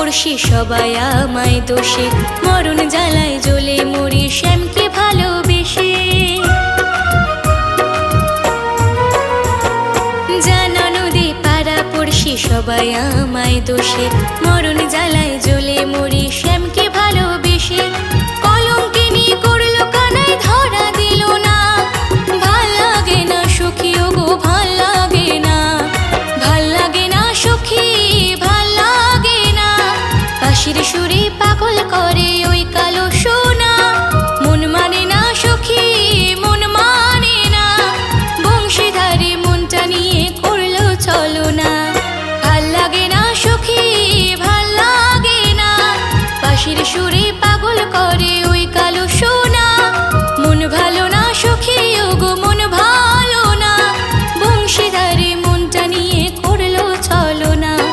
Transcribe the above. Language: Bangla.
পড়শি সবাই আমায় দোষে, মরণ জ্বালায় জ্বলে মরি শ্যামকে ভালোবেসে। জানা নদী পাড়া পড়শি সবাই আমায় দোষে, মরণ জ্বালায় জ্বলে মরি শ্যামকে ভালোবেসে।